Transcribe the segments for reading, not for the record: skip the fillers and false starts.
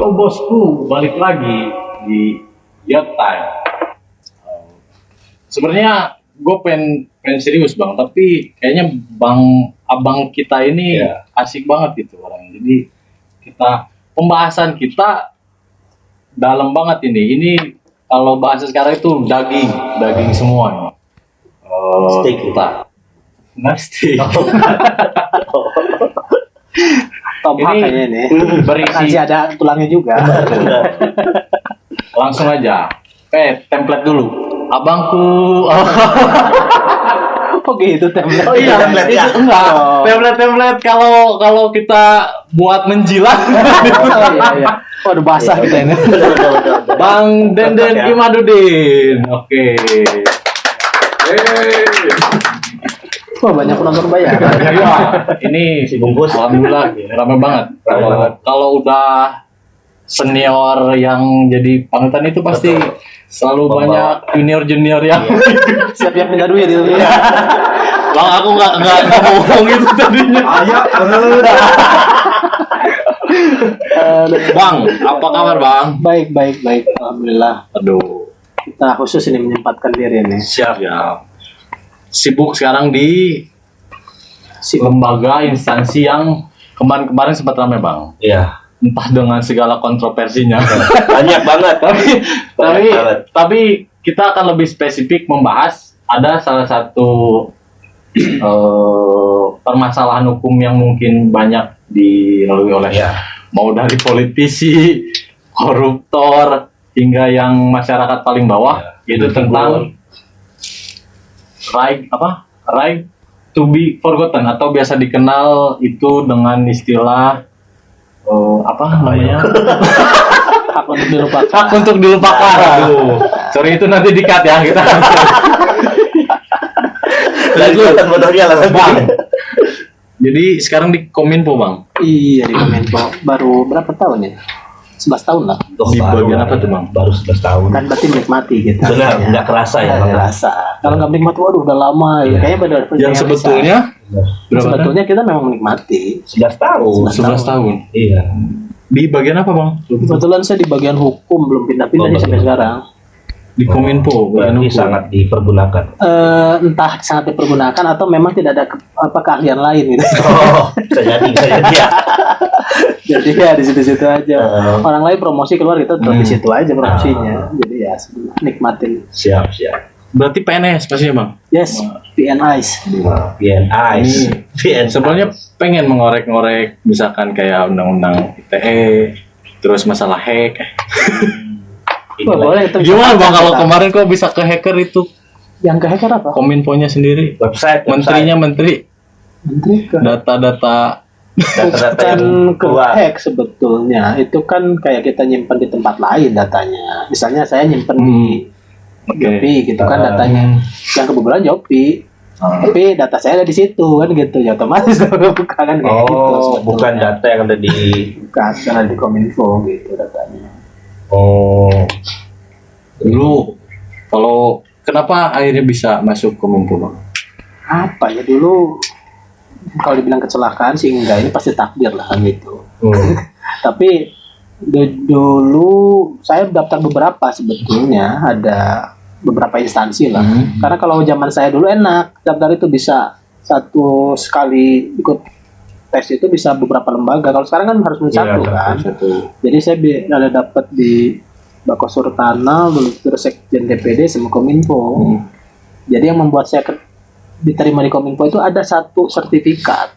Halo bosku, balik lagi di Yacht Time. Sebenarnya gue pengen serius bang, tapi kayaknya abang kita ini asik banget gitu orang. Jadi pembahasan kita dalam banget ini. Ini kalau bahasa sekarang itu daging semua. Steak kita. Steak. Tom kayaknya ini berisi masih ada tulangnya juga. Langsung aja. Template dulu. Abangku. Oh gitu template. Oh iya, template ya. Enggak. Template kalau kita buat menjilat. Iya. Waduh basah kita ini. Bang Denden Imadudin. Oke. Wah banyak penonton bayar. Ya, ini Si bungkus. alhamdulillah ramai banget. Kalau udah senior yang jadi panutan itu pasti selalu banyak junior yang Siap yang minta duit itu. Bang aku nggak ngomong itu tadinya. Bang, apa kabar bang? Baik. Alhamdulillah. Aduh, Kita khusus ini menyempatkan diri ini. siap ya. Sibuk sekarang di lembaga instansi yang kemarin sempat ramai bang. Iya. Entah dengan segala kontroversinya. Banyak banget. tapi kita akan lebih spesifik membahas ada salah satu permasalahan hukum yang mungkin banyak dilalui oleh mau dari politisi, koruptor hingga yang masyarakat paling bawah, yaitu tentang right to be forgotten atau biasa dikenal itu dengan istilah namanya? Hak untuk dilupakan. Hak untuk dilupakan. Aduh. Sorry itu nanti di-cut ya kita. Lanjutan bodohnya lah. Bang. Jadi sekarang di Kominfo, Bang. Iya di Kominfo. Baru berapa tahun ya? 11 tahun lah. Di bagian apa tuh, Bang? Baru 11 tahun. Kan berarti menikmati gitu. Benar, nggak kerasa ya. Nggak kerasa. Kalau nggak menikmati, waduh udah lama. Iya. Kayaknya benar. Yang sebetulnya Sebetulnya kita memang menikmati. 11 tahun. 11 tahun. Iya. Di bagian apa, Bang? Kebetulan saya di bagian hukum belum pindah-pindah nih sampai sekarang. Di Kominfo, bagian Berarti hukum. sangat dipergunakan. Entah sangat dipergunakan atau memang tidak ada keahlian lain gitu. Oh, bisa jadi ya. Jadi ya di situ-situ aja. Orang lain promosi keluar kita tetap di situ aja promosinya. Jadi ya nikmatin. Siap. Berarti PNS pastinya, Bang. Yes, PNIs. PNIs. Sebenarnya pengen mengorek-ngorek misalkan kayak undang-undang ITE, terus masalah hack. Wah, boleh itu. Gimana Bang kalau kemarin kok bisa ke hacker itu? Yang ke hacker apa? Kominfonya sendiri. Website. Menterinya menteri Menteri ke data-data Data-data bukan yang ke keluar. hack sebetulnya. Itu kan kayak kita nyimpen di tempat lain datanya. Misalnya saya nyimpen di Jopi gitu kan datanya. Yang kebobolan Jopi. Tapi data saya ada di situ kan gitu. Ya otomatis bukan kan kayak gitu. Oh, bukan data yang ada di. Bukan, karena di Kominfo gitu datanya. Oh, dulu. Kalau kenapa akhirnya bisa masuk Kominfo, Bang? Apa ya dulu kalau dibilang kecelakaan sih enggak, ini pasti takdir lah kan gitu. Tapi dulu saya daftar beberapa sebetulnya, ada beberapa instansi lah. Karena kalau zaman saya dulu enak, daftar itu bisa satu sekali ikut tes itu bisa beberapa lembaga. Kalau sekarang kan harus satu kan. Jadi saya ada dapat di Bako Surtanal, dulu terus Sekjen DPD sama Kominfo. Jadi yang membuat saya diterima di Kominfo itu ada satu sertifikat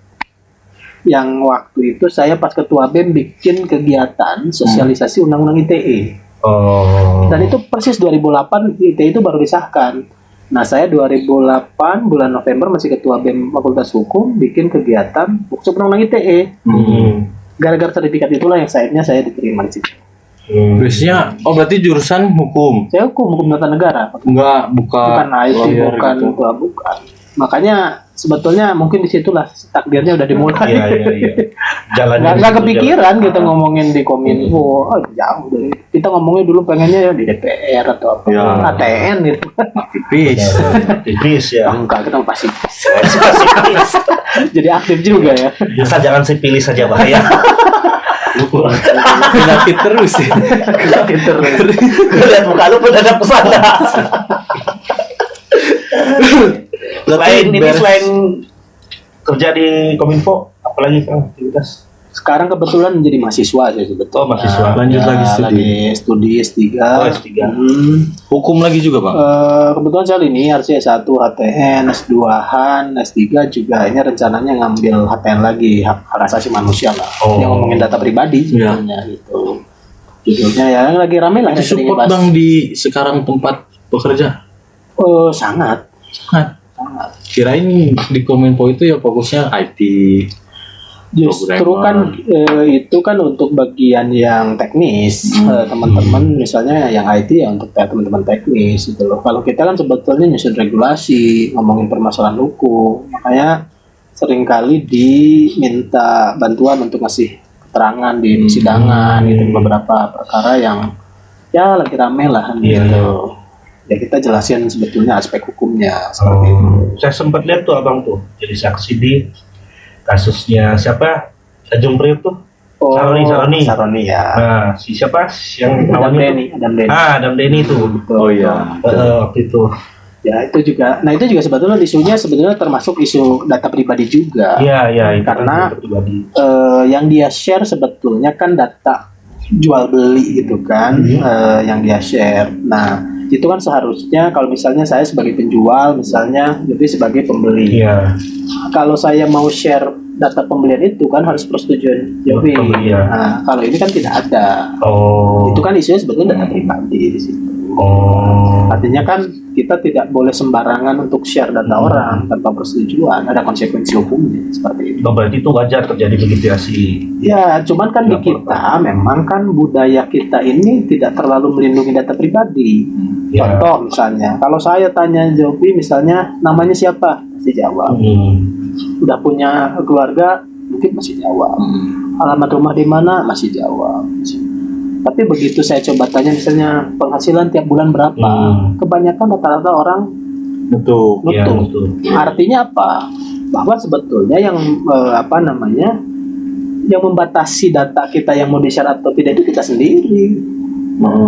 yang waktu itu saya pas ketua BEM bikin kegiatan sosialisasi undang-undang ITE. Oh. Dan itu persis 2008 ITE itu baru disahkan. Nah saya 2008 bulan November masih ketua BEM Fakultas Hukum bikin kegiatan workshop undang-undang ITE. Gara-gara sertifikat itulah yang saya diterima di situ. Biasanya, berarti jurusan hukum. Saya hukum tata negara. Enggak Bukan IT, lawyer bukan gitu. bukan. Makanya sebetulnya mungkin disitulah takdirnya udah dimulai. Iya. Jalannya Nggak kepikiran kita ngomongin di Kominfo, jauh dari kita ngomongnya dulu pengennya di DPR atau apa, Ya. ATN gitu. Aktivis. Aktivis ya. Enggak, kita pasti Sipilis. jadi aktif juga ya. Bisa jangan sipilis saja bahaya. Penyakit terus ya. Lihat muka lu pun ada pesona. Selain kerja di Kominfo, apalagi Kang aktivitas? Sekarang kebetulan menjadi mahasiswa saya sebetulnya. Oh, mahasiswa. Lanjut lagi studi. Lagi studi S3. Oh, S3. Hukum lagi juga Bang. Kebetulan saya ini harusnya S1, HTN, S2-an, S3 juga ini rencananya ngambil HTN lagi, hak asasi manusia lah. Oh. Yang ngomongin data pribadi sebenarnya gitu. Judulnya ya yang lagi rame lah. Itu yang sering support dibahas. Bang di sekarang tempat bekerja. Oh, sangat. Kirain di Kominfo itu ya fokusnya IT. Justru kan itu kan untuk bagian yang teknis. Teman-teman misalnya yang IT ya untuk teman-teman teknis gitu loh. Kalau kita kan sebetulnya nyusun regulasi, ngomongin permasalahan hukum. Makanya seringkali diminta bantuan untuk ngasih keterangan di persidangan gitu, beberapa perkara yang ya lagi rame lah gitu. Ya kita jelasin sebetulnya aspek hukumnya seperti itu. Saya sempat lihat tuh abang tuh jadi saksi di kasusnya siapa? Tanjung Priok tuh. Oh, Saroni ya. Nah, si siapa yang Adam namanya Denny, tuh? Adam Denny. Adam Denny tuh. Oh iya. Waktu itu. Ya itu juga. Nah itu juga sebetulnya isunya sebetulnya termasuk isu data pribadi juga. Iya, itu Karena kan pribadi. yang dia share sebetulnya kan data jual beli gitu kan, yang dia share. Nah itu kan seharusnya kalau misalnya saya sebagai penjual, misalnya jadi sebagai pembeli. Iya. Kalau saya mau share data pembelian itu kan harus persetujuan Jovi. Pembelian. Nah kalau ini kan tidak ada. Oh. Itu kan isunya sebetulnya data pribadi di situ. Oh. Artinya kan kita tidak boleh sembarangan untuk share data orang tanpa persetujuan, ada konsekuensi hukumnya seperti itu. Oh, berarti itu wajar terjadi begitu ya si. Ya, cuman kan di kita memang kan budaya kita ini tidak terlalu melindungi data pribadi. Ya. Contoh misalnya, kalau saya tanya Jovi misalnya namanya siapa, masih jawab. Udah punya keluarga, mungkin masih jawab. Alamat rumah di mana, masih jawab. Tapi begitu saya coba tanya misalnya penghasilan tiap bulan berapa, kebanyakan rata-rata orang Betul. Iya, nutup. betul. Artinya apa? Bahwa sebetulnya yang yang membatasi data kita yang mau di-share atau tidak itu kita sendiri.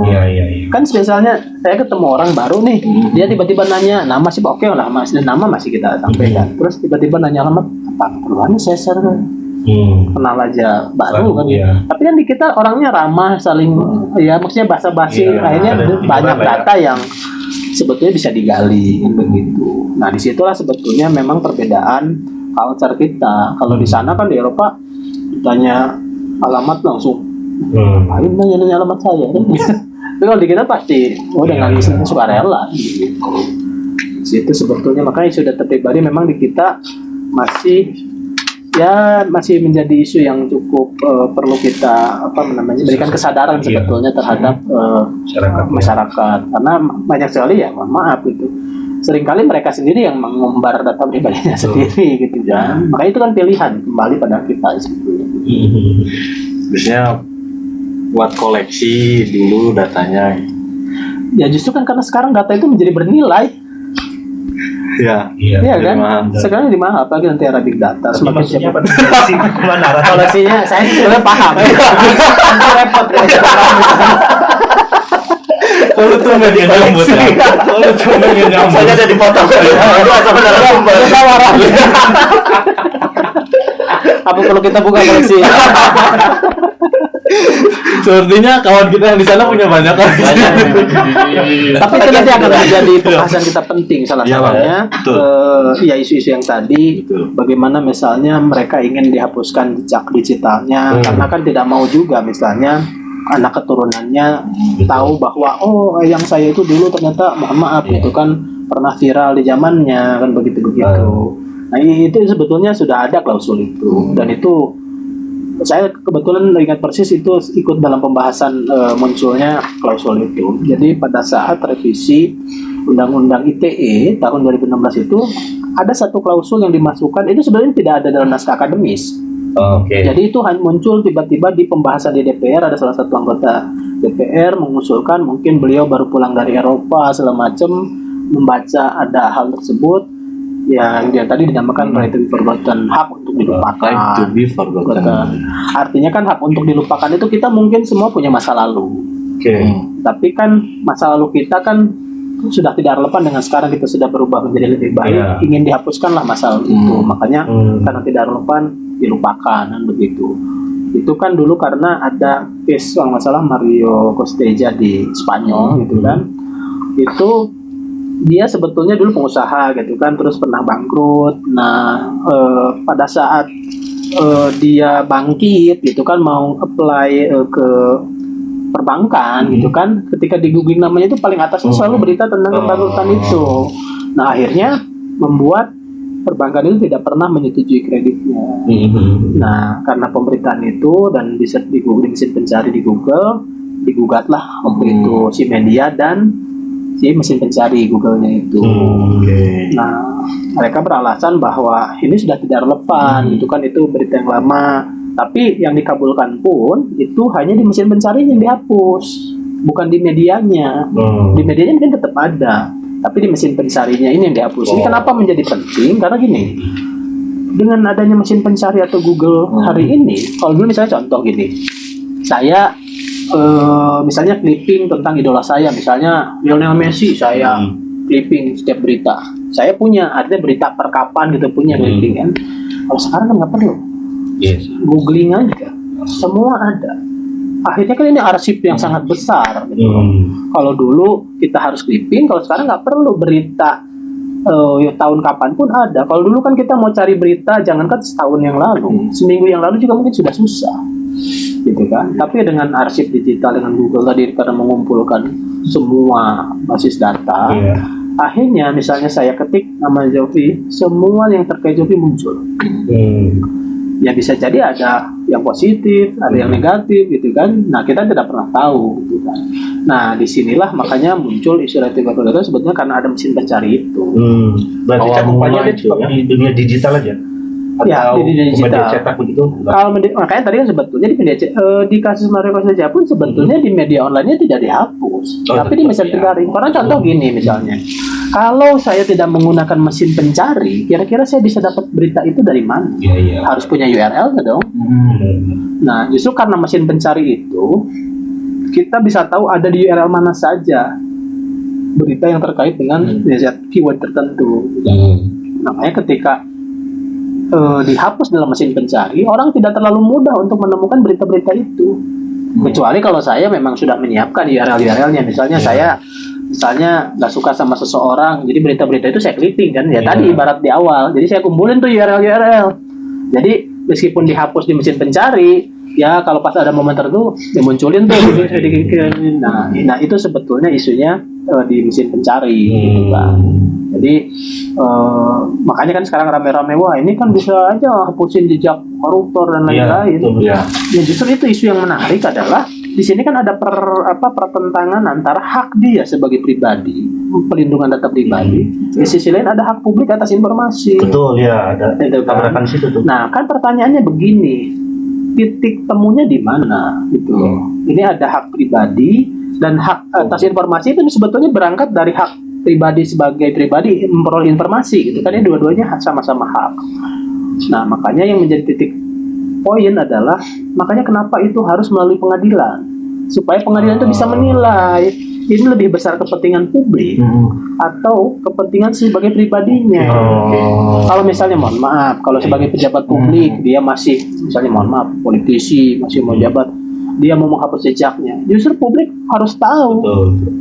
Iya. Kan misalnya saya ketemu orang baru nih, dia tiba-tiba nanya nama sih, oke lah mas, nama masih kita sampaikan. Terus tiba-tiba nanya alamat, apa perluannya saya share? Kenal aja baru kan. Iya. Tapi kan di kita orangnya ramah, saling ya maksudnya basa-basi, Iya, akhirnya ada banyak juga, data yang sebetulnya bisa digali begitu. Nah disitulah sebetulnya memang perbedaan culture kita. Kalau di sana kan di Eropa ditanya alamat langsung, ngapain nanya alamat saya? Tapi kalau di kita pasti dengan sukarela gitu. Di situ sebetulnya makanya isu data pribadi memang di kita masih menjadi isu yang cukup perlu kita berikan kesadaran sebetulnya terhadap masyarakat. Karena banyak sekali ya, mohon maaf gitu. Seringkali mereka sendiri yang mengumbar data pribadinya sendiri gitu kan. Makanya itu kan pilihan kembali pada kita sebetulnya. Biasanya buat koleksi dulu datanya. Ya justru kan karena sekarang data itu menjadi bernilai. Ya. Iya kan? mahal. Sekarang jadi mahal, apalagi nanti era big data. Semakin Maksudnya cepat. apa? Si kemana? Koleksinya saya sebenarnya paham. Nanti repot ya. Kalau tuh nggak dia nyambut ya. Kalau tuh nggak dia nyambut. Saya jadi potong. Gua sama narasumber. Apa perlu kita buka koleksi? Sepertinya kawan kita yang di sana punya banyak kan. Tapi itu nanti akan menjadi pembahasan kita penting salah Iya, satunya. betul. Ya isu-isu yang tadi, Betul. bagaimana misalnya mereka ingin dihapuskan jejak digitalnya, karena kan tidak mau juga misalnya anak keturunannya tahu bahwa yang saya itu dulu ternyata mohon maaf itu kan pernah viral di zamannya kan begitu. Nah itu sebetulnya sudah ada klausul itu dan itu saya kebetulan ingat persis itu ikut dalam pembahasan munculnya klausul itu. Jadi pada saat revisi Undang-Undang ITE tahun 2016 itu ada satu klausul yang dimasukkan itu sebenarnya tidak ada dalam naskah akademis. Oke. Jadi itu hanya muncul tiba-tiba di pembahasan di DPR, ada salah satu anggota DPR mengusulkan mungkin beliau baru pulang dari Eropa segala macam membaca ada hal tersebut. yang tadi dinamakan right to be forgotten, hak untuk dilupakan. Right to be forgotten. Artinya kan hak untuk dilupakan itu kita mungkin semua punya masa lalu. Tapi kan masa lalu kita kan sudah tidak relevan dengan sekarang, kita sudah berubah menjadi lebih baik. Ingin dihapuskanlah masa lalu itu. Makanya karena tidak relevan dilupakan kan begitu. Itu kan dulu karena ada case yang masalah Mario Costeja di Spanyol gitu kan. Itu dia sebetulnya dulu pengusaha gitu kan, terus pernah bangkrut. Nah pada saat dia bangkit gitu kan, mau apply ke perbankan gitu kan, ketika di googling namanya itu paling atas itu selalu berita tentang kebangkrutan itu. Nah akhirnya membuat perbankan itu tidak pernah menyetujui kreditnya. Nah karena pemberitaan itu dan di search di Google, di mesin pencari di Google, digugatlah waktu itu si media dan si mesin pencari Google-nya itu. Nah mereka beralasan bahwa ini sudah tidak relevan gitu kan, itu berita yang lama. Tapi yang dikabulkan pun itu hanya di mesin pencari yang dihapus, bukan di medianya. Di medianya mungkin tetap ada, tapi di mesin pencarinya ini yang dihapus. Ini kenapa menjadi penting? Karena gini, dengan adanya mesin pencari atau Google hari ini, kalau dulu misalnya contoh gini, saya misalnya clipping tentang idola saya, misalnya Lionel Messi, saya clipping setiap berita. Saya punya, artinya berita perkapan gitu punya clipping kan. Kalau sekarang kan nggak perlu. Googling aja, semua ada. Akhirnya kan ini arsip yang sangat besar gitu. Kalau dulu kita harus clipping, kalau sekarang nggak perlu berita tahun kapan pun ada. Kalau dulu kan kita mau cari berita, jangankan setahun yang lalu, seminggu yang lalu juga mungkin sudah susah, gitu kan. Tapi dengan arsip digital, dengan Google tadi karena mengumpulkan semua basis data, akhirnya misalnya saya ketik nama Jovi, semua yang terkait Jovi muncul. Ya bisa jadi ada yang positif, ada yang negatif gitu kan. Nah kita tidak pernah tahu gitu kan. Nah disinilah makanya muncul isu right to be forgotten sebetulnya karena ada mesin pencari itu. Berarti cakupannya dia cuma di dunia digital aja? Ya, di dunia digital. Media cetak begitu? Kalau makanya tadi kan sebetulnya di media di kasus Mario Costeja pun sebetulnya di media online-nya tidak dihapus, tapi di mesin pencari. Karena contoh gini misalnya, kalau saya tidak menggunakan mesin pencari, kira-kira saya bisa dapat berita itu dari mana? Harus punya URL nggak dong? Nah, justru karena mesin pencari itu, kita bisa tahu ada di URL mana saja berita yang terkait dengan keyword tertentu. Makanya ketika dihapus dalam mesin pencari, orang tidak terlalu mudah untuk menemukan berita-berita itu. Kecuali kalau saya memang sudah menyiapkan URL-URL-nya. Misalnya saya nggak suka sama seseorang, jadi berita-berita itu saya clipping kan. Ya tadi ibarat di awal. Jadi saya kumpulin tuh URL-URL. Jadi meskipun dihapus di mesin pencari, ya kalau pas ada momen tertentu dimunculin tuh. Nah itu sebetulnya isunya di mesin pencari gitu kan. Jadi makanya kan sekarang rame-rame, wah ini kan bisa aja hapusin jejak koruptor dan lain-lain. Ya justru itu isu yang menarik adalah di sini kan ada pertentangan antara hak dia sebagai pribadi, pelindungan data pribadi, di sisi lain ada hak publik atas informasi. Betul ya, ada tabrakan situ tuh. Nah kan pertanyaannya begini, titik temunya di mana gitu. Ini ada hak pribadi dan hak atas informasi itu sebetulnya berangkat dari hak pribadi sebagai pribadi memperoleh informasi gitu kan, ya dua-duanya sama-sama hak. Nah makanya yang menjadi titik poin adalah makanya kenapa itu harus melalui pengadilan, supaya pengadilan itu bisa menilai ini lebih besar kepentingan publik atau kepentingan sebagai pribadinya. Kalau misalnya mohon maaf, kalau sebagai pejabat publik dia masih misalnya mohon maaf politisi masih mau jabat, dia mau menghapus jejaknya, justru publik harus tahu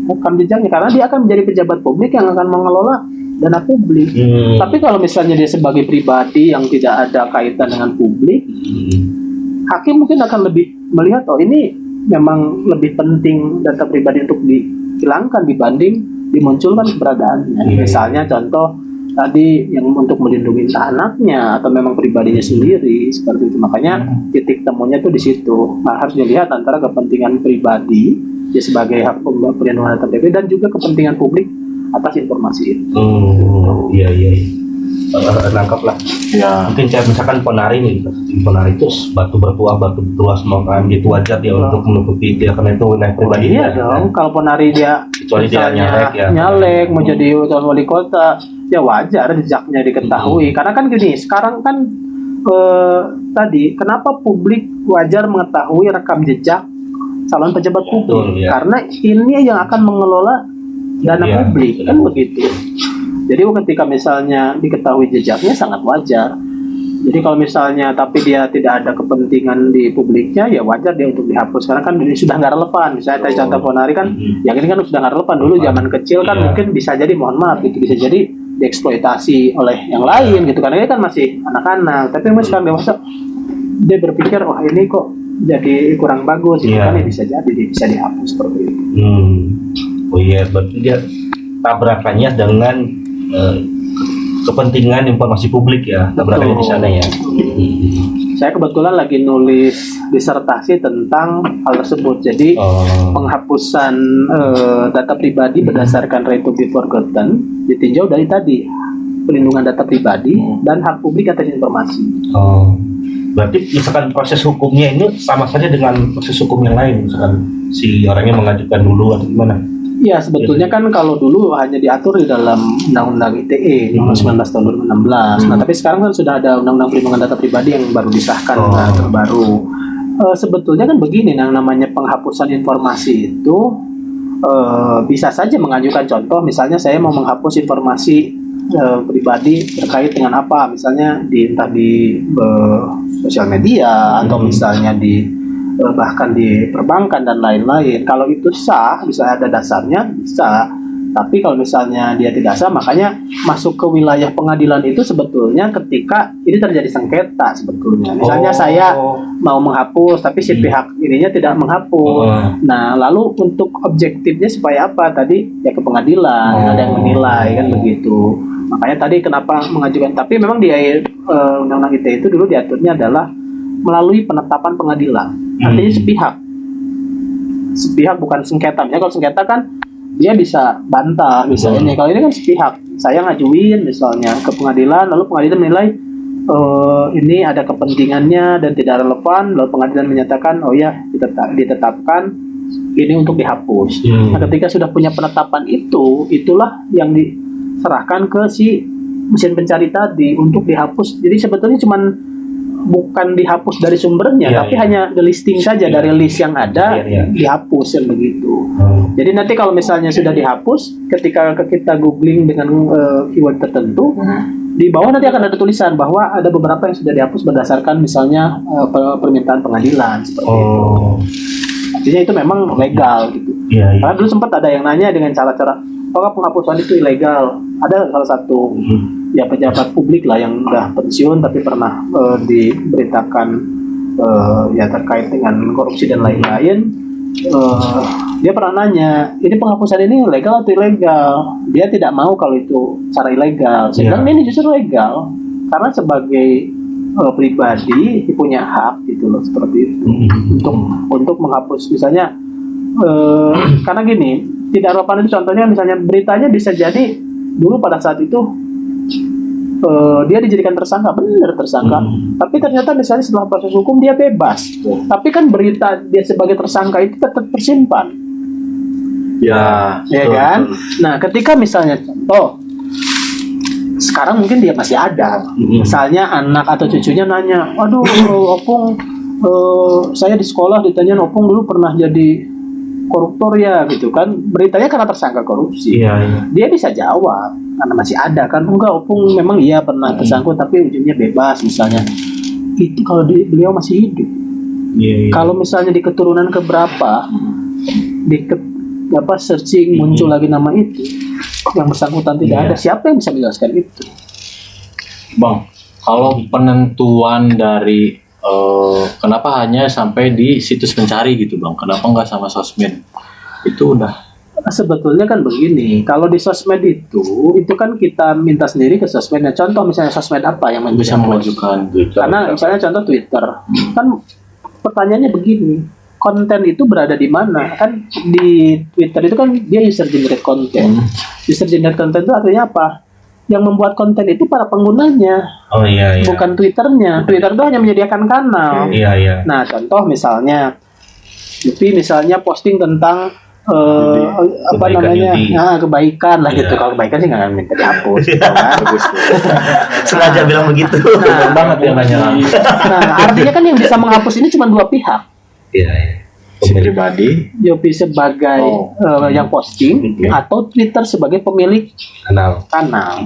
bukan jejaknya, karena dia akan menjadi pejabat publik yang akan mengelola dana publik. Tapi kalau misalnya dia sebagai pribadi yang tidak ada kaitan dengan publik, hakim mungkin akan lebih melihat ini memang lebih penting data pribadi untuk dihilangkan dibanding dimunculkan keberadaannya. Misalnya contoh tadi yang untuk melindungi anaknya atau memang pribadinya sendiri seperti itu. Makanya titik temunya tuh di situ. Nah, harus dilihat antara kepentingan pribadi ya sebagai hak perlindungan data pribadi dan juga kepentingan publik atas informasi itu. Iya. nangkap lah. Ya. Mungkin kayak misalkan ponari nih, ponari itu batu bertuah semua kan, itu wajar dia untuk menutupi dia karena itu wilayah pribadi. Iya dong, kalau ponari dia kecuali dia nyalek mau jadi calon wali kota, ya wajar jejaknya diketahui. Karena kan gini, sekarang kan tadi kenapa publik wajar mengetahui rekam jejak calon pejabat publik? Karena ini yang akan mengelola dana publik, kan begitu. Jadi ketika misalnya diketahui jejaknya sangat wajar. Jadi kalau misalnya tapi dia tidak ada kepentingan di publiknya, ya wajar dia untuk dihapus karena kan ini sudah nggak relevan. Misalnya tadi contoh ponari kan, yang ini kan sudah nggak relevan. Dulu zaman kecil kan mungkin bisa jadi, mohon maaf gitu, bisa jadi dieksploitasi oleh yang lain gitu. Karena ini kan masih anak-anak. Tapi sekarang dewasa dia berpikir, wah ini kok jadi kurang bagus, gitu kan ya bisa jadi bisa dihapus seperti itu. Oh iya, berarti dia tabrakannya dengan kepentingan informasi publik ya, tabrakannya di sana ya. Saya kebetulan lagi nulis disertasi tentang hal tersebut. Jadi penghapusan data pribadi berdasarkan right to be forgotten ditinjau dari tadi pelindungan data pribadi dan hak publik atas informasi. Berarti misalkan proses hukumnya ini sama saja dengan proses hukum yang lain, misalkan si orangnya mengajukan dulu atau gimana? Ya sebetulnya kan kalau dulu hanya diatur di dalam Undang-Undang ITE nomor 19 tahun 2016. Nah tapi sekarang kan sudah ada Undang-Undang Perlindungan Data Pribadi yang baru disahkan terbaru. Sebetulnya kan begini, yang namanya penghapusan informasi itu bisa saja mengajukan contoh, misalnya saya mau menghapus informasi pribadi terkait dengan apa, misalnya entah di sosial media atau misalnya bahkan di perbankan dan lain-lain. Kalau itu sah, bisa ada dasarnya, bisa. Tapi kalau misalnya dia tidak sah, makanya masuk ke wilayah pengadilan itu sebetulnya ketika ini terjadi sengketa sebetulnya. Misalnya saya mau menghapus, tapi si pihak ininya tidak menghapus. Nah, lalu untuk objektifnya supaya apa? Tadi ya ke pengadilan, ada yang menilai kan begitu. Makanya tadi kenapa mengajukan, tapi memang di Undang-Undang ITE itu dulu diaturnya adalah melalui penetapan pengadilan. Artinya sepihak bukan sengketa. Misalnya kalau sengketa kan dia bisa bantah misalnya. Kalau ini kan sepihak, saya ngajuin misalnya ke pengadilan, lalu pengadilan menilai ini ada kepentingannya dan tidak relevan, lalu pengadilan menyatakan oh ya ditetapkan ini untuk dihapus. Nah ketika sudah punya penetapan itu, itulah yang diserahkan ke si mesin pencari tadi untuk dihapus. Jadi sebetulnya cuman bukan dihapus dari sumbernya, tapi hanya delisting saja dari list yang ada, dihapus yang begitu. Jadi nanti kalau misalnya sudah dihapus, ketika kita googling dengan keyword tertentu, di bawah nanti akan ada tulisan bahwa ada beberapa yang sudah dihapus berdasarkan misalnya permintaan pengadilan seperti itu. Artinya itu memang legal gitu. Karena dulu sempat ada yang nanya dengan cara-cara, apakah penghapusan itu ilegal? Ada salah satu ya pejabat publik lah yang udah pensiun tapi pernah diberitakan ya terkait dengan korupsi dan lain-lain. Dia pernah nanya, ini penghapusan ini legal atau ilegal? Dia tidak mau kalau itu cara ilegal. Saya bilang ini justru legal karena sebagai pribadi dia punya hak gitu loh, seperti itu untuk menghapus misalnya karena gini, tidak relevan itu contohnya misalnya beritanya bisa jadi dulu pada saat itu dia dijadikan tersangka, benar tersangka, tapi ternyata misalnya setelah proses hukum dia bebas, tapi kan berita dia sebagai tersangka itu tetap tersimpan, ya kan? Nah ketika misalnya contoh sekarang mungkin dia masih ada, misalnya anak atau cucunya nanya, aduh opung saya di sekolah ditanya opung dulu pernah jadi koruptor ya gitu kan, beritanya karena tersangka korupsi. Dia bisa jawab karena masih ada kan, enggak opung memang iya pernah tersangkut tapi ujungnya bebas misalnya. Itu kalau beliau masih hidup. Kalau misalnya di keturunan keberapa searching muncul lagi nama itu yang bersangkutan tidak ada, siapa yang bisa menjelaskan itu? Bang, kalau penentuan dari kenapa hanya sampai di situs pencari gitu bang? Kenapa nggak sama sosmed? Itu udah. Sebetulnya kan begini, kalau di sosmed itu kan kita minta sendiri ke sosmednya. Contoh misalnya sosmed apa yang bisa mengajukan? Karena misalnya contoh Twitter, kan pertanyaannya begini, konten itu berada di mana? Kan di Twitter itu kan dia user generate content. User generate content itu artinya apa? yang membuat konten itu para penggunanya, Oh iya iya. bukan Twitternya. Twitter itu hanya menyediakan kanal. Iya iya. Nah, contoh misalnya, Yupi misalnya posting tentang apa Kebaikan namanya, Yupi. kebaikan lah Iya. gitu. Kalau kebaikan sih nggak akan minta dihapus, gitu kan. Bagus tuh. Sengaja bilang begitu. Nah, Banget dia nanya. Nah, artinya kan yang bisa menghapus ini cuma dua pihak. Iya iya. Si pribadi Yopi sebagai yang posting Oke. atau Twitter sebagai pemilik Kenal. kanal.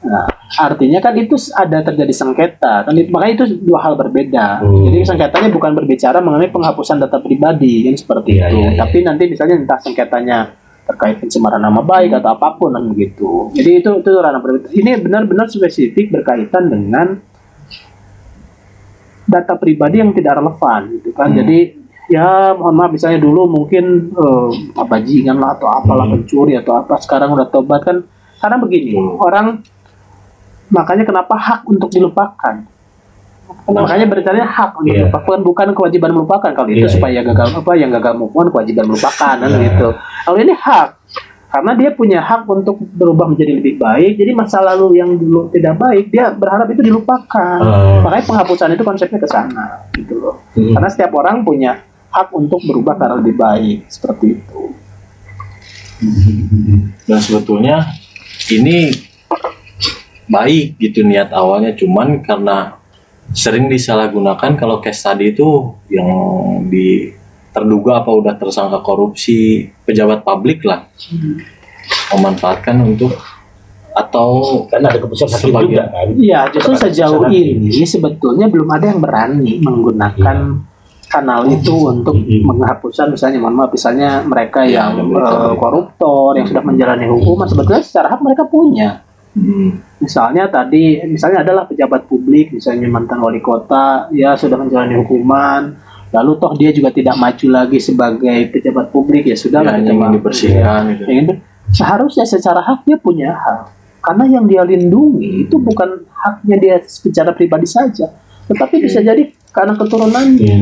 Nah, artinya kan itu ada terjadi sengketa kan, makanya itu dua hal berbeda. Jadi sengketanya bukan berbicara mengenai penghapusan data pribadi kan seperti Iya, itu, iya, iya. tapi nanti misalnya entah sengketanya terkait pencemaran nama baik atau apapun kan begitu. Jadi itu ranah berbeda. Ini benar-benar spesifik berkaitan dengan data pribadi yang tidak relevan gitu kan. Jadi ya mohon maaf misalnya dulu mungkin bajingan lah atau apalah pencuri atau apa, sekarang udah tobat kan. Karena begini, orang makanya kenapa hak untuk dilupakan. Makanya berbicaranya hak untuk Iya. dilupakan, bukan kewajiban melupakan. Kalau itu Iya, supaya gagal yang gagal move on kewajiban melupakan kan Iya. gitu. Kalau ini hak, karena dia punya hak untuk berubah menjadi lebih baik. Jadi masa lalu yang dulu tidak baik dia berharap itu dilupakan. Makanya penghapusan itu konsepnya ke sana gitu loh. Karena setiap orang punya hak untuk berubah karena lebih baik seperti itu. dan sebetulnya ini baik gitu niat awalnya, cuman karena sering disalahgunakan. Kalau case tadi itu yang terduga apa udah tersangka korupsi pejabat publik lah, memanfaatkan untuk atau Kan ada keputusan hakim Sebagian. juga kan. Iya, justru Apakah sejauh keputusan hakim? ini sebetulnya belum ada yang berani menggunakan kanal itu untuk menghapuskan misalnya, mohon maaf, misalnya mereka Ya, yang mereka- koruptor yang sudah menjalani hukuman, sebetulnya secara hak mereka punya. Misalnya adalah pejabat publik, misalnya mantan wali kota, ya sudah menjalani hukuman, lalu toh dia juga tidak maju lagi sebagai pejabat publik, ya sudah lah, yang ingin dibersihkan gitu. Seharusnya secara hak dia punya hak, karena yang dia lindungi itu bukan haknya dia secara pribadi saja, tetapi bisa jadi karena keturunannya,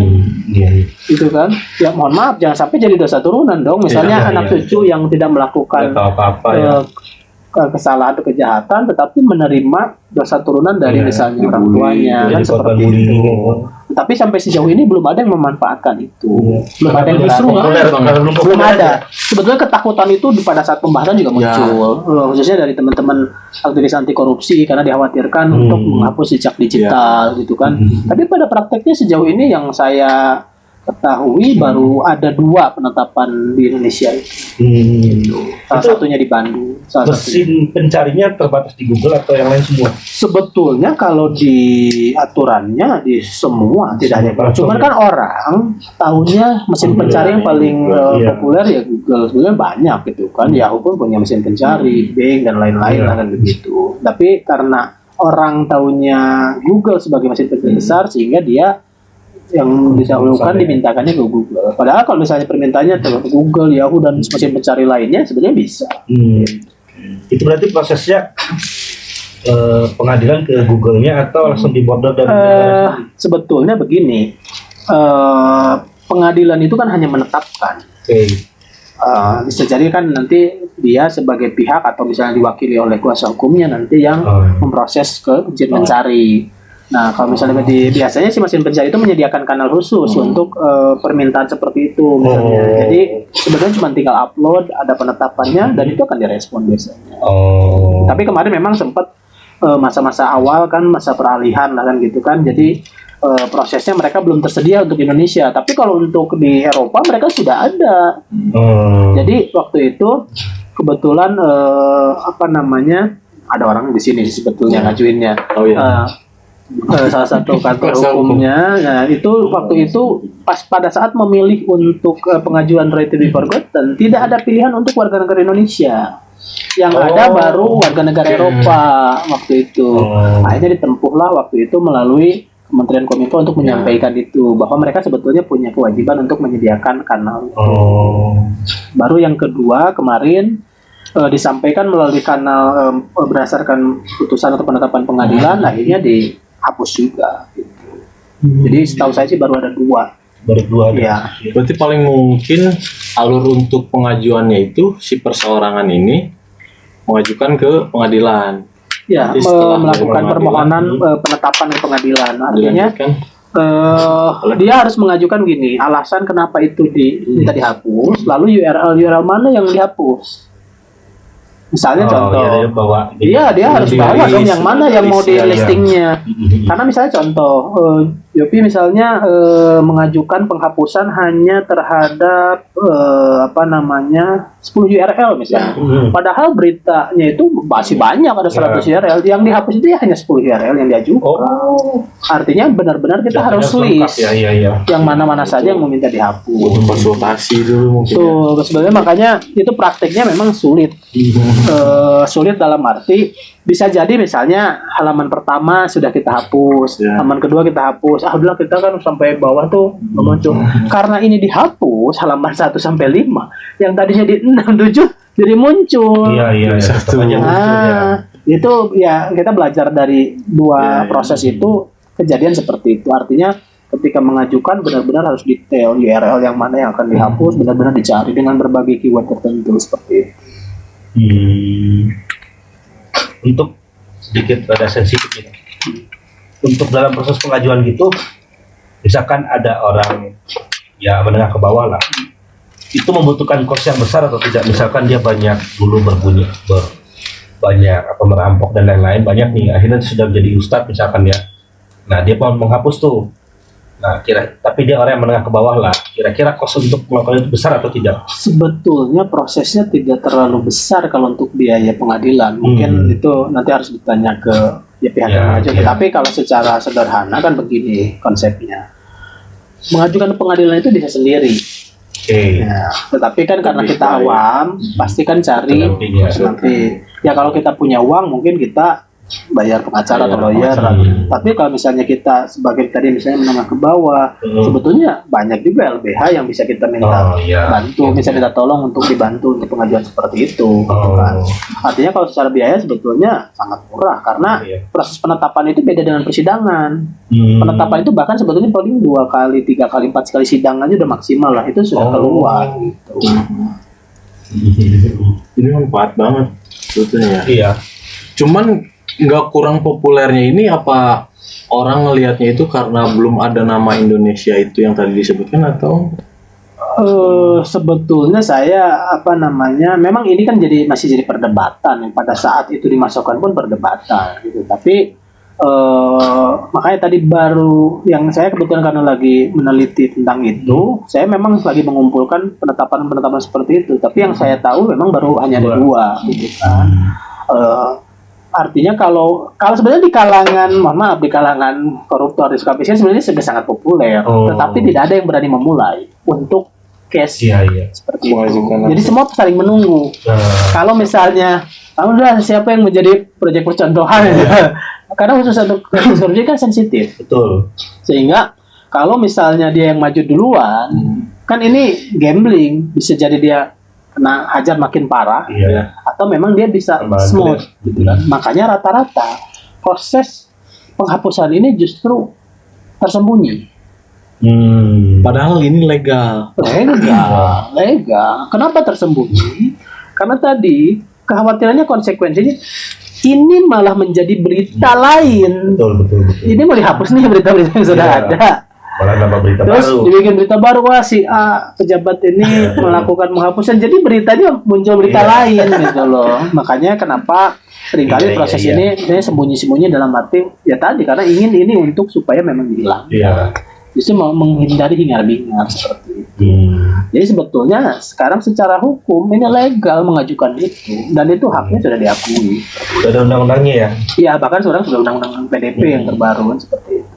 Iya. gitu kan. Ya mohon maaf, jangan sampai jadi dosa turunan dong. Misalnya Iya, anak iya. cucu yang tidak melakukan Nggak tahu apa-apa ya. kesalahan atau kejahatan, tetapi menerima dosa turunan dari Iya, misalnya orang dibully, tuanya kan Jadi korban seperti itu. bullying. Tapi sampai sejauh ini belum ada yang memanfaatkan itu. Belum ada yang Justru berani. nggak ada, Bang. Belum ada. Sebetulnya ketakutan itu pada saat pembahasan juga Ya. muncul, khususnya dari teman-teman aktivis anti korupsi, karena dikhawatirkan untuk menghapus jejak digital gitu kan. Tapi pada prakteknya sejauh ini yang saya ketahui baru ada 2 penetapan di Indonesia itu. Salah Itu satunya di Bandung. Salah satunya. mesin pencarinya terbatas di Google atau yang lain semua? Sebetulnya kalau di aturannya di semua tidak ada. Semua Cuman platform kan orang tahunya mesin pencari yang paling Iya. populer ya Google. Sebenarnya banyak gitu kan. Yahoo pun punya mesin pencari, Bing dan lain-lain lah kan begitu. Tapi karena orang tahunya Google sebagai mesin pencari besar, sehingga dia yang didahulukan dimintakannya ke Google. Padahal kalau misalnya permintaannya ke Google, Yahoo dan mesin pencari lainnya sebenarnya bisa. Itu berarti prosesnya pengadilan ke Google-nya atau langsung di border dari negara? Sebetulnya begini, pengadilan itu kan hanya menetapkan. Oke. Bisa jadi kan nanti dia sebagai pihak atau misalnya diwakili oleh kuasa hukumnya nanti yang memproses ke mesin pencari. Nah, kalau misalnya biasanya si mesin pencari itu menyediakan kanal khusus untuk permintaan seperti itu misalnya. Jadi sebenarnya cuma tinggal upload, ada penetapannya dan itu akan direspon biasanya. Tapi kemarin memang sempat masa-masa awal kan, masa peralihan lah kan gitu kan. Jadi prosesnya mereka belum tersedia untuk Indonesia. Tapi kalau untuk di Eropa mereka sudah ada. Jadi waktu itu kebetulan ada orang di sini sebetulnya ngajuinnya. Oh iya. Salah satu kantor hukumnya. Nah, itu waktu itu pas pada saat memilih untuk pengajuan right to be forgotten, tidak ada pilihan untuk warga negara Indonesia. Yang ada baru warga negara Eropa waktu itu. Akhirnya ditempuhlah waktu itu melalui Kementerian Kominfo untuk menyampaikan itu, bahwa mereka sebetulnya punya kewajiban untuk menyediakan kanal itu. Baru yang kedua kemarin disampaikan melalui kanal berdasarkan putusan atau penetapan pengadilan, akhirnya dihapus juga. Gitu. Jadi setahu saya sih baru ada 2. Baru 2 ada. Ya. Berarti paling mungkin alur untuk pengajuannya itu si perseorangan ini mengajukan ke pengadilan. ya Jadi setelah melakukan dari permohonan penetapan ke pengadilan. Artinya dilanjutkan. dia harus mengajukan gini, alasan kenapa itu minta dihapus, lalu URL mana yang dihapus. Misalnya contoh, iya, dia bawa. iya dia harus bawa dong yang mana yang mau di Iya, iya. listingnya. Karena misalnya contoh, Yopi misalnya mengajukan penghapusan hanya terhadap 10 URL misalnya. Padahal beritanya itu masih banyak, ada 100 URL. Yang dihapus itu ya hanya 10 URL yang diajukan. Oh, Artinya benar-benar kita datanya harus lengkap list ya, iya, iya. yang mana-mana saja yang meminta dihapus. Butuh konsultasi dulu mungkin. Tuh, sebenarnya makanya itu prakteknya memang sulit. Sulit dalam arti bisa jadi misalnya halaman pertama sudah kita hapus, halaman kedua kita hapus. Udah kita kan sampai bawah tuh nggak muncul. Karena ini dihapus halaman 1 sampai 5, yang tadinya di 6 7 jadi muncul. Iya, iya, iya. Satu. Tetap aja muncul, ya. Itu ya kita belajar dari dua proses itu, kejadian seperti itu. Artinya ketika mengajukan benar-benar harus detail URL yang mana yang akan dihapus, benar-benar dicari dengan berbagai keyword tertentu seperti itu. Untuk sedikit rada sensitif ini. Untuk dalam proses pengajuan gitu, misalkan ada orang ya menengah ke bawah lah, itu membutuhkan kos yang besar atau tidak? Misalkan dia banyak dulu banyak merampok dan lain-lain, banyak nih, akhirnya sudah menjadi ustadz misalkan ya. Nah dia mau menghapus tuh. Nah tapi dia orang yang menengah ke bawah lah. Kira-kira kos untuk melakukan itu besar atau tidak? Sebetulnya prosesnya tidak terlalu besar kalau untuk biaya pengadilan. Mungkin itu nanti harus ditanya ke pihak yang mengajukan. Tapi kalau secara sederhana kan begini konsepnya. Mengajukan pengadilan itu bisa sendiri. Ya, tetapi kan karena kita awam, pasti kan cari nanti. Ya kalau kita punya uang mungkin kita bayar pengacara atau lawyer. Tapi kalau misalnya kita sebagai tadi misalnya menengah ke bawah, sebetulnya banyak juga LBH yang bisa kita minta bantu, bisa kita tolong untuk dibantu untuk pengajuan seperti itu. Kan. Artinya kalau secara biaya sebetulnya sangat murah karena proses penetapan itu beda dengan persidangan. Penetapan itu bahkan sebetulnya paling 2 kali, 3 kali, 4 kali sidang aja udah maksimal lah, itu sudah keluar. Gitu. Ini manfaat banget sebetulnya. Iya. Cuman nggak kurang populernya ini apa orang ngelihatnya itu karena belum ada nama Indonesia itu yang tadi disebutkan atau? Sebetulnya saya memang ini kan masih jadi perdebatan. Pada saat itu dimasukkan pun perdebatan gitu. Tapi makanya tadi baru yang saya kebetulan karena lagi meneliti tentang itu, saya memang lagi mengumpulkan penetapan seperti itu. Tapi yang saya tahu memang baru hanya ada 2 gitu kan. Artinya kalau sebenarnya di kalangan koruptor di Sukabisi sebenarnya sudah sangat populer, tetapi tidak ada yang berani memulai untuk case seperti itu. Jadi semua saling menunggu. Kalau misalnya, udah siapa yang menjadi proyek percontohan, karena khusus untuk kasus korupsi kan sensitif. Betul. Sehingga kalau misalnya dia yang maju duluan, kan ini gambling, bisa jadi dia kena hajar makin parah, atau memang dia bisa smooth, gitu kan. Makanya rata-rata proses penghapusan ini justru tersembunyi. Padahal ini legal. Legal. Kenapa tersembunyi? Karena tadi kekhawatirannya konsekuensinya ini malah menjadi berita lain. Betul. Ini mau dihapus nih berita-berita yang sudah ada. Malah nambah berita Terus baru. dibikin berita baru, wah si A pejabat ini melakukan penghapusan, jadi beritanya muncul berita lain gitu loh. Makanya kenapa seringkali proses ini sembunyi-sembunyi dalam arti ya tadi karena ingin ini untuk supaya memang hilang. Justru mau menghindari hingar-bingar seperti itu. Jadi sebetulnya sekarang secara hukum ini legal mengajukan itu dan itu haknya sudah diakui. Sudah ada undang-undangnya ya? Iya, bahkan sekarang sudah undang-undang PDP yang terbaru kan seperti itu.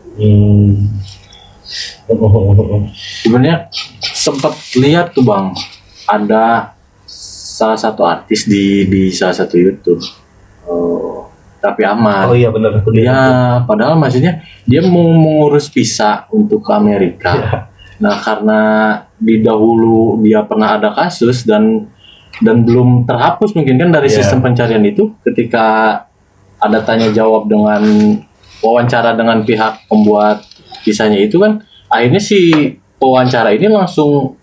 Sebenarnya sempat lihat tuh Bang, ada salah satu artis di salah satu YouTube, Raffi Ahmad. Oh iya benar. Ya, padahal maksudnya dia mau mengurus visa untuk ke Amerika. Nah karena di dahulu dia pernah ada kasus dan belum terhapus mungkin kan dari sistem pencarian itu, ketika ada tanya jawab dengan wawancara dengan pihak pembuat kisahnya itu kan, akhirnya si pewawancara ini langsung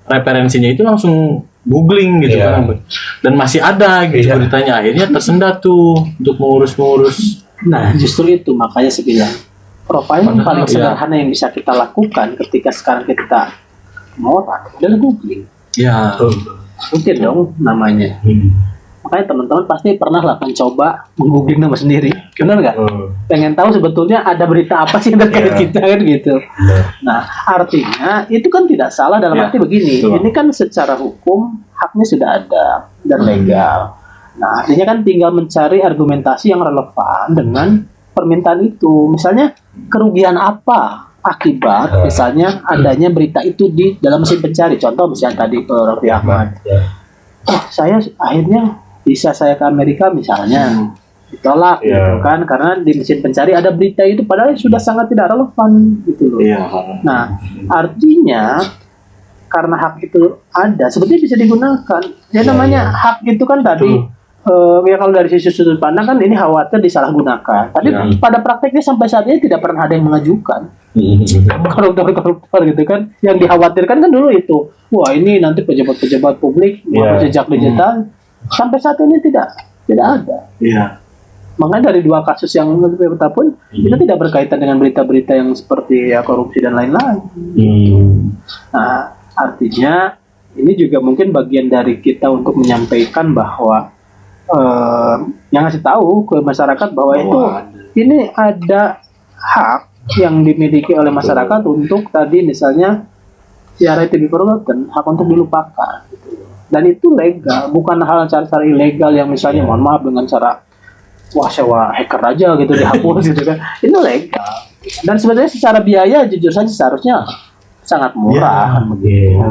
referensinya itu langsung googling gitu Iya. kan, dan masih ada gitu Iya. beritanya, akhirnya tersendat tuh untuk mengurus-ngurus. Nah, justru itu makanya saya bilang profiling Padahal, paling ya. sederhana yang bisa kita lakukan ketika sekarang kita orang adalah googling. Ya, Mungkin dong namanya. Makanya teman-teman pasti pernah lah mencoba menggoogling nama sendiri, benar nggak? Pengen tahu sebetulnya ada berita apa sih yang terkait Iya. kita kan gitu. Nah, artinya itu kan tidak salah dalam Ya, arti begini. betul. Ini kan secara hukum haknya sudah ada dan legal. Nah, artinya kan tinggal mencari argumentasi yang relevan dengan permintaan itu. Misalnya kerugian apa akibat misalnya adanya berita itu di dalam mesin pencari. Contoh misalnya tadi ke Raffi Ahmad. Oh, saya akhirnya bisa saya ke Amerika misalnya ditolak Iya. gitu kan karena di mesin pencari ada berita itu padahal sudah sangat tidak relevan gitu loh. iya. Nah, artinya karena hak itu ada, sebetulnya bisa digunakan. Ya Iya, namanya iya. hak itu kan tadi ya kalau dari sisi sudut pandang kan ini khawatir disalahgunakan. Tapi Iya. pada prakteknya sampai saat ini tidak pernah ada yang mengajukan koruptor gitu kan. Yang dikhawatirkan kan dulu itu, wah ini nanti pejabat-pejabat publik mau Iya. jejak digital. Sampai saat ini tidak ada. Iya. Makanya dari dua kasus yang kita pun itu tidak berkaitan dengan berita-berita yang seperti ya korupsi dan lain-lain. Nah, artinya ini juga mungkin bagian dari kita untuk menyampaikan bahwa yang ngasih tahu ke masyarakat bahwa itu ini ada hak yang dimiliki oleh masyarakat untuk tadi misalnya ya right to be forgotten, hak untuk dilupakan. Gitu. Dan itu legal, bukan hal cara ilegal yang misalnya mohon maaf dengan cara wah sewa hacker aja gitu dihapus gitu kan. Itu legal. Dan sebenarnya secara biaya jujur saja seharusnya sangat murah kan begitu.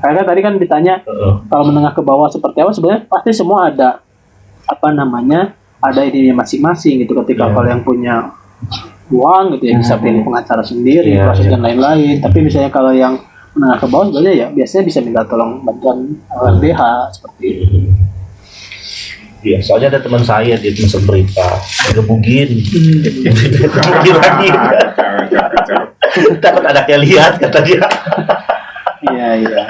Karena tadi kan ditanya kalau menengah ke bawah seperti apa, sebenarnya pasti semua ada apa namanya ada ininya masing-masing gitu. Ketika kalau yang punya uang gitu ya bisa pilih pengacara sendiri, Iya, proses iya. dan lain-lain. Tapi misalnya kalau yang menengah ke bawah sebenarnya ya biasanya bisa minta tolong bantuan LBH seperti itu. Iya, soalnya ada teman saya dia masuk berita, gebugin, lagi. Takut anaknya lihat kata dia. Iya.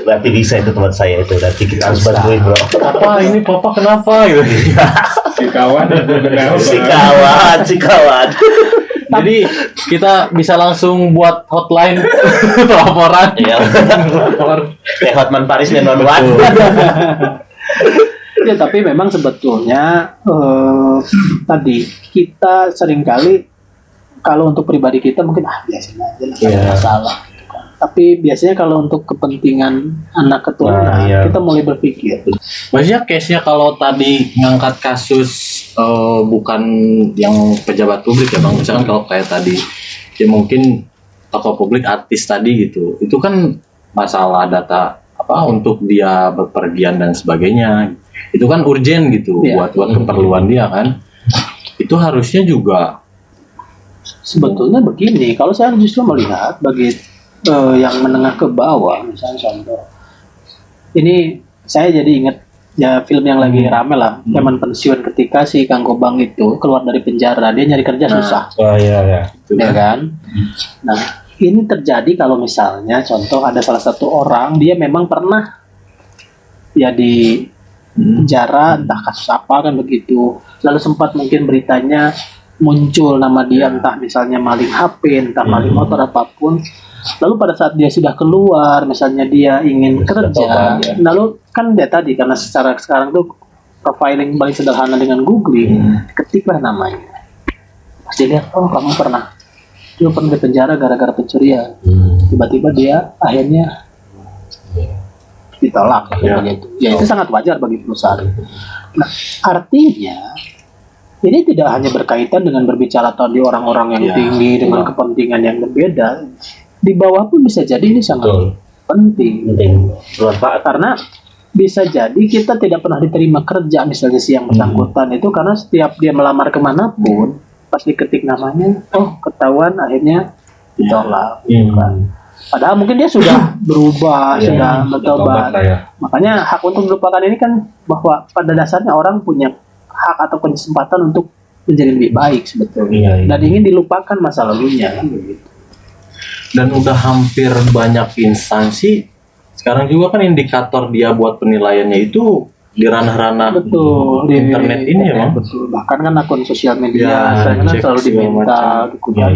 Berarti bisa itu teman saya itu, nanti kita harus bantuin bro. Papa ini papa kenapa gitu. Si kawan Si kawan. Jadi kita bisa langsung buat hotline laporan. Iya. Kayak Hotman Paris 911. Ya, tapi memang sebetulnya tadi kita seringkali kalau untuk pribadi kita mungkin biasanya aja lah, Iya. nggak masalah gitu kan. Tapi biasanya kalau untuk kepentingan anak keturunan Nah, iya. kita mulai berpikir. Maksudnya case-nya kalau tadi ngangkat kasus bukan yang pejabat publik ya bang, misalkan kalau kayak tadi ya mungkin tokoh publik, artis tadi gitu, itu kan masalah data apa untuk dia bepergian dan sebagainya, itu kan urgent gitu. Iya. buat keperluan dia kan, itu harusnya juga Sebetulnya begini, kalau saya justru melihat bagi yang menengah ke bawah, misalnya contoh, ini saya jadi ingat ya film yang lagi rame lah, zaman pensiun ketika si Kang Gobang itu keluar dari penjara, dia nyari kerja Nah. susah, Oh iya. gitu ya kan? Nah, ini terjadi kalau misalnya contoh ada salah satu orang dia memang pernah ya di penjara entah kasus apa kan begitu, lalu sempat mungkin beritanya muncul nama dia entah misalnya maling HP, entah maling motor apapun. Lalu pada saat dia sudah keluar, misalnya dia ingin Sudah kerja, tobat, ya. lalu kan dia tadi karena secara sekarang tuh profiling paling sederhana dengan googling, ketiklah namanya. Pasti lihat, oh kamu pernah di penjara gara-gara pencurian. Tiba-tiba dia akhirnya ditolak Ya. begitu. Ya itu sangat wajar bagi perusahaan. Nah, artinya ini tidak hanya berkaitan dengan berbicara tadi orang-orang yang Ya, tinggi dengan kepentingan yang berbeda. Di bawah pun bisa jadi ini sangat Betul. penting. Penting. Bermanfaat. Karena bisa jadi kita tidak pernah diterima kerja misalnya si yang bersangkutan itu karena setiap dia melamar kemanapun pas diketik namanya, oh ketahuan akhirnya ditolak. gitu kan. Padahal mungkin dia sudah berubah, sudah bertobat. Makanya hak untuk dilupakan ini kan bahwa pada dasarnya orang punya hak atau kesempatan untuk menjadi lebih baik sebetulnya. Iya. Dan ingin dilupakan masa lalunya kan begitu. Dan udah hampir banyak instansi Sekarang juga kan indikator dia buat penilaiannya itu di ranah-ranah betul di internet ini ya, Bang. betul, bahkan kan akun sosial media Ya, saya kan cek selalu segala diminta macam. gitu kan.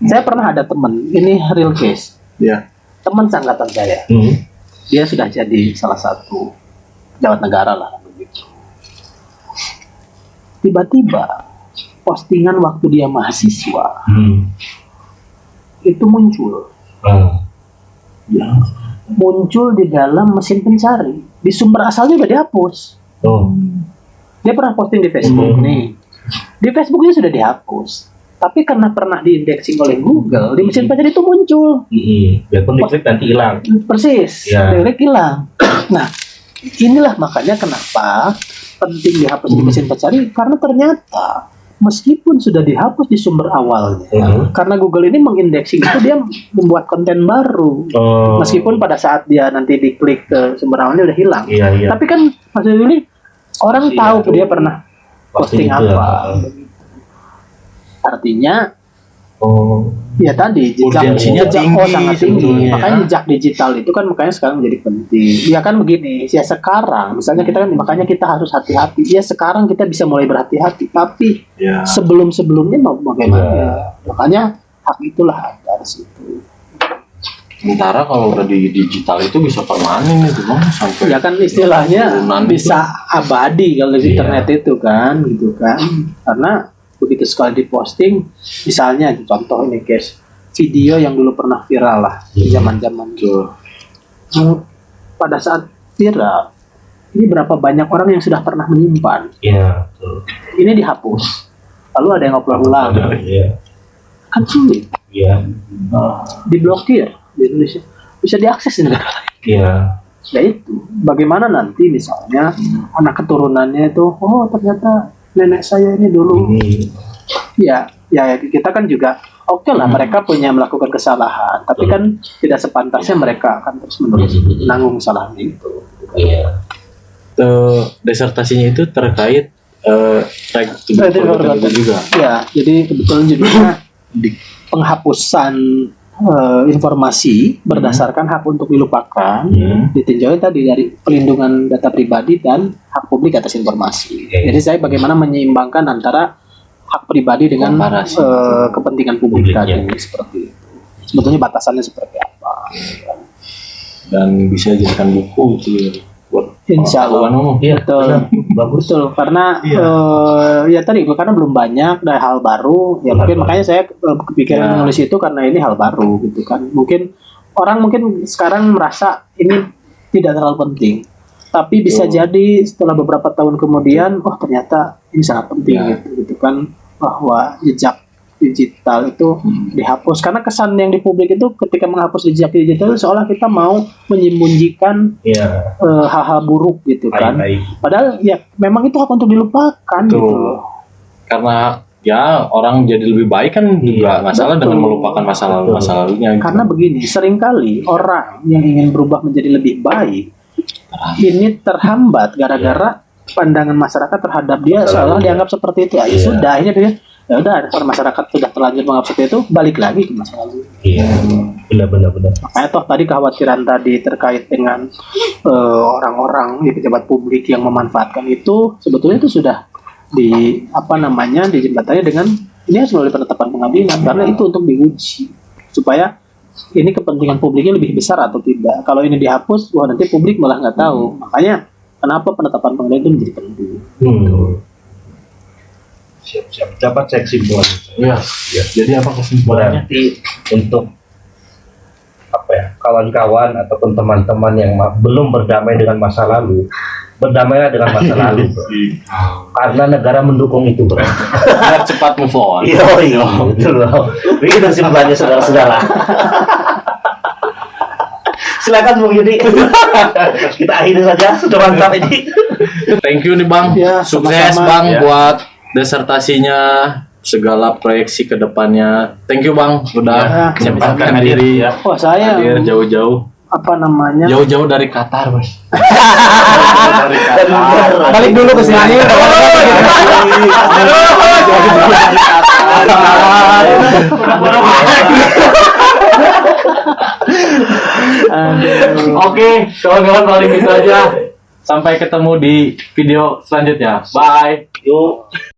Saya pernah ada teman, ini real case, Ya. teman seangkatan saya, dia sudah jadi salah satu pejabat negara lah begitu. Tiba-tiba postingan waktu dia mahasiswa itu muncul Ya. muncul di dalam mesin pencari, di sumber asalnya udah dihapus. Dia pernah posting di Facebook nih, di Facebooknya sudah dihapus, tapi karena pernah diindexing oleh Google, di mesin pencari itu muncul. Biarpun diklik nanti hilang. Persis, Ya. direct hilang. Nah, inilah makanya kenapa penting dihapus di mesin pencari, karena ternyata meskipun sudah dihapus di sumber awalnya, karena Google ini mengindexing itu dia membuat konten baru. Meskipun pada saat dia nanti diklik ke sumber awalnya udah hilang. Iya. Tapi kan maksudnya ini orang Iya, tahu tuh. dia pernah posting Posting itu, apa. Artinya ya tadi Urgensinya tinggi sangat tinggi. sebetulnya. Makanya jejak digital itu kan makanya sekarang menjadi penting. Ya kan begini, ya sekarang misalnya kita kan makanya kita harus hati-hati. Ya sekarang kita bisa mulai berhati-hati, tapi Ya. sebelum-sebelumnya mau bagaimana? Ya. Makanya hak itulah ada di situ. Sementara kalau udah di digital itu bisa permanen itu, Bang, sampai Ya kan istilahnya turunan bisa abadi kalau di Iya. internet itu kan, gitu kan? Karena begitu sekali diposting, misalnya contoh ini guys, video yang dulu pernah viral lah di zaman-zaman itu. Pada saat viral, ini berapa banyak orang yang sudah pernah menyimpan? Iya, betul. Ini dihapus, lalu ada yang upload ulang, Iya. kan sulit, Iya. diblokir di Indonesia, bisa diakses di negara lain. Iya. Ya itu, bagaimana nanti misalnya anak keturunannya itu, oh ternyata nenek saya ini dulu, ya kita kan juga oke lah mereka punya melakukan kesalahan, tapi kan tidak sepantasnya mereka akan terus menerus menanggung kesalahan itu. Iya. Disertasinya itu terkait track to Track to forgotten forgotten. itu juga. Ya, jadi kebetulan judulnya penghapusan informasi berdasarkan hak untuk dilupakan, ditinjau tadi dari pelindungan data pribadi dan hak publik atas informasi. Oke. Jadi saya bagaimana menyeimbangkan antara hak pribadi dengan Komparasi. kepentingan publik Publiknya. tadi seperti itu. Sebetulnya batasannya seperti apa? Dan bisa jadikan buku itu buat Insya Allah. pengetahuan umum. Iya, Betul. benar. Bagus. Betul, karena ya tadi karena belum banyak dan hal baru, ya mungkin makanya saya kepikiran Ya. menulis itu karena ini hal baru gitu kan. Mungkin orang sekarang merasa ini tidak terlalu penting, tapi bisa Betul. jadi setelah beberapa tahun kemudian, oh ternyata ini sangat penting Ya. gitu kan, bahwa jejak digital itu dihapus, karena kesan yang di publik itu ketika menghapus jejak digital seolah kita mau menyembunyikan Iya. hal-hal buruk gitu kan. Baik. Padahal ya memang itu hak untuk dilupakan gitu Betul. loh. Karena ya orang jadi lebih baik kan juga nggak salah dengan Betul. melupakan masa lalunya. Gitu. Karena begini, seringkali orang yang ingin berubah menjadi lebih baik ini terhambat gara-gara pandangan masyarakat terhadap dia seolah dianggap seperti itu. Ya Iya. sudah, akhirnya dia ya udah kalau masyarakat sudah terlanjur menganggap seperti itu, balik lagi ke masa lalu. Iya. Benar. Makanya toh tadi kekhawatiran tadi terkait dengan orang-orang di pejabat publik yang memanfaatkan itu sebetulnya itu sudah dijembatanya dengan ini harus melalui penetapan pengadilan karena itu untuk diuji supaya ini kepentingan publiknya lebih besar atau tidak. Kalau ini dihapus, wah nanti publik malah nggak tahu. Makanya kenapa penetapan pengadilan itu menjadi penting. Siap. Dapat saya kesimpulan. Ya. Jadi apa kesimpulannya? Berarti untuk kawan-kawan ataupun teman-teman yang belum berdamai dengan masa lalu, berdamailah dengan masa lalu, bro. Karena negara mendukung itu, bro. Biar cepat move on. Iya, betul loh. Begitu kesimpulannya, saudara-saudara. Silakan Bung Yudi. Kita akhiri saja, sudah mantap ini. Thank you nih Bang. Ya, Sukses sama-sama. Bang Ya. buat desertasinya, segala proyeksi ke depannya. Thank you Bang udah Ya, menyempatkan diri ya. Wah saya hadir jauh-jauh. jauh-jauh dari Qatar, Bos. balik dulu ke sini. Aduh. Oke, kawan-kawan paling gitu aja. Sampai ketemu di video selanjutnya. Bye. Yuk.